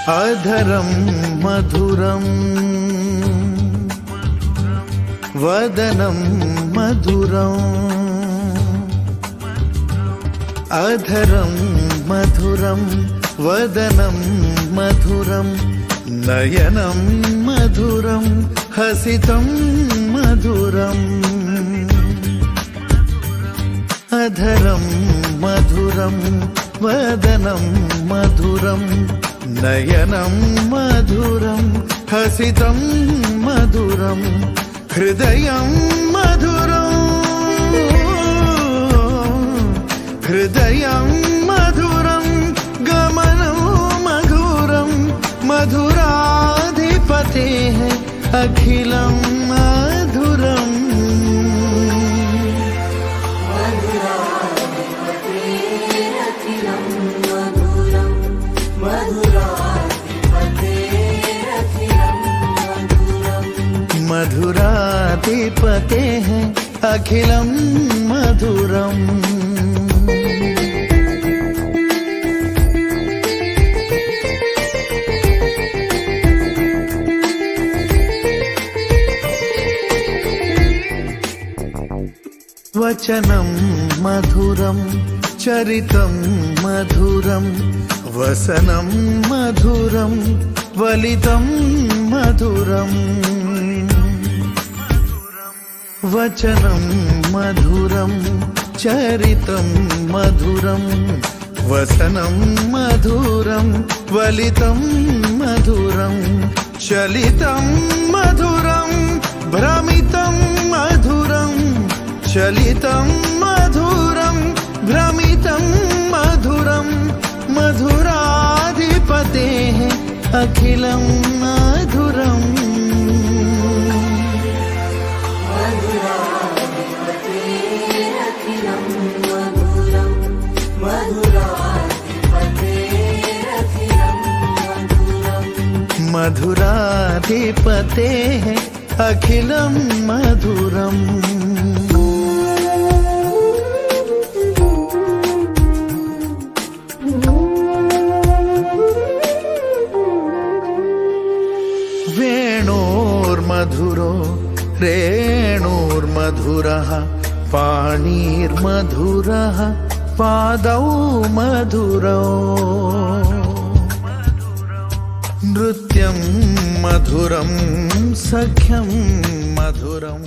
अधरं मधुरं वदनं मधुरम् अधरं मधुरं वदनं मधुरं नयनं मधुरं हसितं मधुरम् अधरं मधुरं वदनं मधुरं नयनं मधुरं हसितं मधुरं हृदयं मधुरं हृदयं मधुरं गमनं मधुरं मधुराधिपतेः अखिलं मधुरम् मधुराधिपतेः अखिलं मधुरम् वचनं मधुरं चरितं मधुरं वसनं मधुरं वलितं मधुरम् वचनं मधुरं चरितं मधुरं वसनं मधुरं वलितं मधुरं चलितं मधुरं भ्रमितं मधुरं चलितं मधुरं भ्रमितं मधुरं मधुराधिपतेः अखिलं मधुरम् मधुराधिपतेः अखिलं मधुरम् वेणोर्मधुरो रेणोर्मधुरः पाणिर्मधुरः पादौ मधुरौ नृत्यं मधुरं सख्यं मधुरम्